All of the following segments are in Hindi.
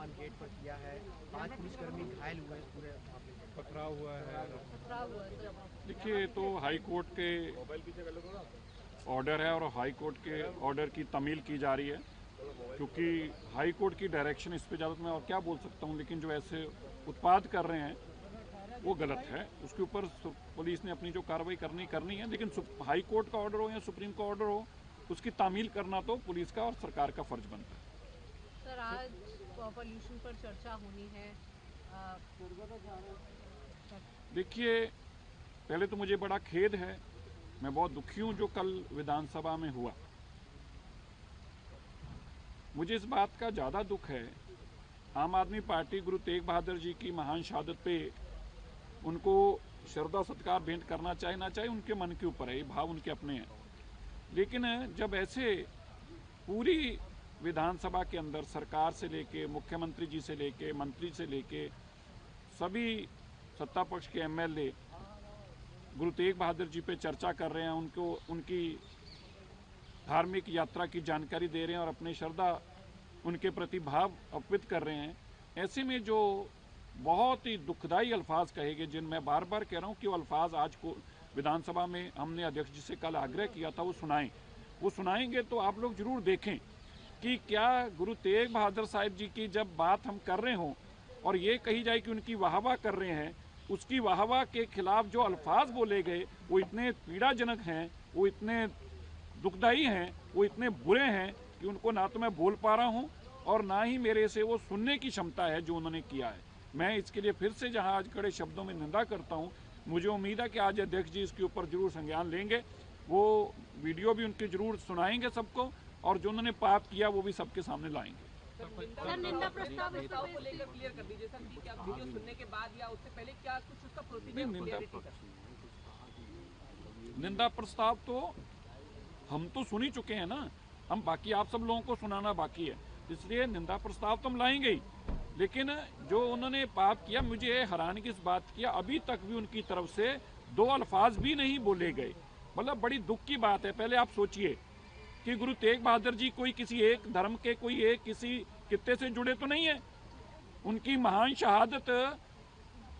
सम्मान गेट पर किया है, 5 पुलिसकर्मी घायल हुए हैं, पूरे पथराव हुआ है। देखिए, तो हाई कोर्ट के ऑर्डर है और हाई कोर्ट के ऑर्डर की तमील की जा रही है, क्योंकि हाई कोर्ट की डायरेक्शन इस पे ज़्यादा तो मैं और क्या बोल सकता हूँ, लेकिन जो ऐसे उत्पाद कर रहे हैं वो गलत है। उसके ऊपर पुलिस ने अपनी जो कार्रवाई करनी है, लेकिन हाई कोर्ट का ऑर्डर हो या सुप्रीम का ऑर्डर हो, उसकी तामील करना तो पुलिस का और सरकार का फर्ज बनता है। सर, आज पॉल्यूशन पर चर्चा होनी है। देखिए, पहले तो मुझे बड़ा खेद है, मैं बहुत दुखी हूँ जो कल विधानसभा में हुआ। मुझे इस बात का ज़्यादा दुख है, आम आदमी पार्टी गुरु तेग बहादुर जी की महान शहादत पे उनको श्रद्धा सत्कार भेंट करना चाहे ना चाहे, उनके मन के ऊपर है, ये भाव उनके अपने हैं। लेकिन जब ऐसे पूरी विधानसभा के अंदर सरकार से लेके, मुख्यमंत्री जी से लेके, मंत्री से लेके सभी सत्ता पक्ष के एमएलए गुरु तेग बहादुर जी पे चर्चा कर रहे हैं, उनको उनकी धार्मिक यात्रा की जानकारी दे रहे हैं और अपनी श्रद्धा उनके प्रति भाव अर्पित कर रहे हैं, ऐसे में जो बहुत ही दुखदाई अल्फाज कहे गए, जिन मैं बार बार कह रहा हूँ कि वो अल्फाज आज को विधानसभा में हमने अध्यक्ष जी से कल आग्रह किया था वो सुनाएंगे तो आप लोग जरूर देखें कि क्या गुरु तेग बहादुर साहिब जी की जब बात हम कर रहे हों और ये कही जाए कि उनकी वाहवाह कर रहे हैं, उसकी वाहवाह के खिलाफ जो अल्फाज बोले गए वो इतने पीड़ाजनक हैं, वो इतने दुखदाई हैं, वो इतने बुरे हैं कि उनको ना तो मैं बोल पा रहा हूँ और ना ही मेरे से वो सुनने की क्षमता है जो उन्होंने किया है। मैं इसके लिए फिर से जहाँ आज कड़े शब्दों में निंदा करता हूँ, मुझे उम्मीद है कि आज अध्यक्ष जी इसके ऊपर जरूर संज्ञान लेंगे, वो वीडियो भी उनके जरूर सुनाएंगे सबको और जो उन्होंने पाप किया वो भी सबके सामने लाएंगे। सर, निंदा प्रस्ताव को लेकर क्लियर कर दीजिए सर कि क्या वीडियो सुनने के बाद या उससे पहले क्या कुछ उसका प्रोसीजर निंदा प्रस्ताव तो हम तो सुन ही चुके हैं ना, हम बाकी आप सब लोगों को सुनाना बाकी है, इसलिए निंदा प्रस्ताव तो हम लाएंगे ही। लेकिन जो उन्होंने पाप किया, मुझे हैरानी की इस बात किया, अभी तक भी उनकी तरफ से 2 अल्फाज भी नहीं बोले गए। मतलब बड़ी दुख की बात है। पहले आप सोचिए कि गुरु तेग बहादुर जी कोई किसी एक धर्म के, कोई एक किसी कित्ते से जुड़े तो नहीं है। उनकी महान शहादत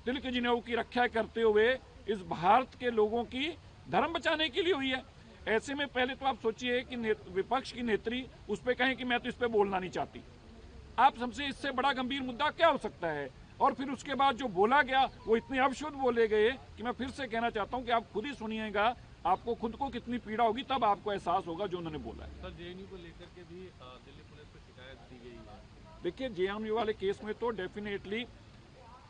तिलक जिनेऊ की रक्षा करते हुए इस भारत के लोगों की धर्म बचाने के लिए हुई है। ऐसे में पहले तो आप सोचिए कि विपक्ष की नेत्री उस पर कहें कि मैं तो इस पर बोलना नहीं चाहती। आप सबसे इससे बड़ा गंभीर मुद्दा क्या हो सकता है? और फिर उसके बाद जो बोला गया वो इतने अपशुद्ध बोले गए कि मैं फिर से कहना चाहता हूं कि आप खुद ही सुनिएगा, आपको खुद को कितनी पीड़ा होगी, तब आपको एहसास होगा जो उन्होंने बोला है। सर, जेएनयू को लेकर के भी दिल्ली पुलिस को शिकायत दी गई है। देखिए, जेएनयू वाले केस में तो डेफिनेटली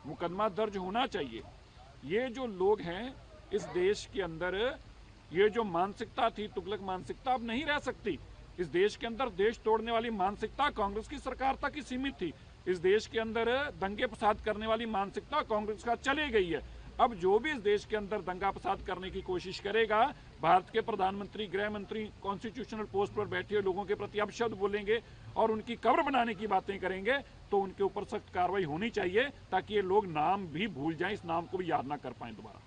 मुकदमा दर्ज होना चाहिए। ये जो लोग हैं इस देश के अंदर, ये जो मानसिकता थी, तुगलक मानसिकता, अब नहीं रह सकती। इस देश के अंदर देश तोड़ने वाली मानसिकता कांग्रेस की सरकार तक ही सीमित थी। इस देश के अंदर दंगे फसाद करने वाली मानसिकता कांग्रेस का चली गई है। अब जो भी इस देश के अंदर दंगा फसाद करने की कोशिश करेगा, भारत के प्रधानमंत्री, गृह मंत्री, कॉन्स्टिट्यूशनल पोस्ट पर बैठे लोगों के प्रति अपशब्द बोलेंगे और उनकी कब्र बनाने की बातें करेंगे, तो उनके ऊपर सख्त कार्रवाई होनी चाहिए ताकि ये लोग नाम भी भूल जाएं, इस नाम को भी याद ना कर पाएं दोबारा।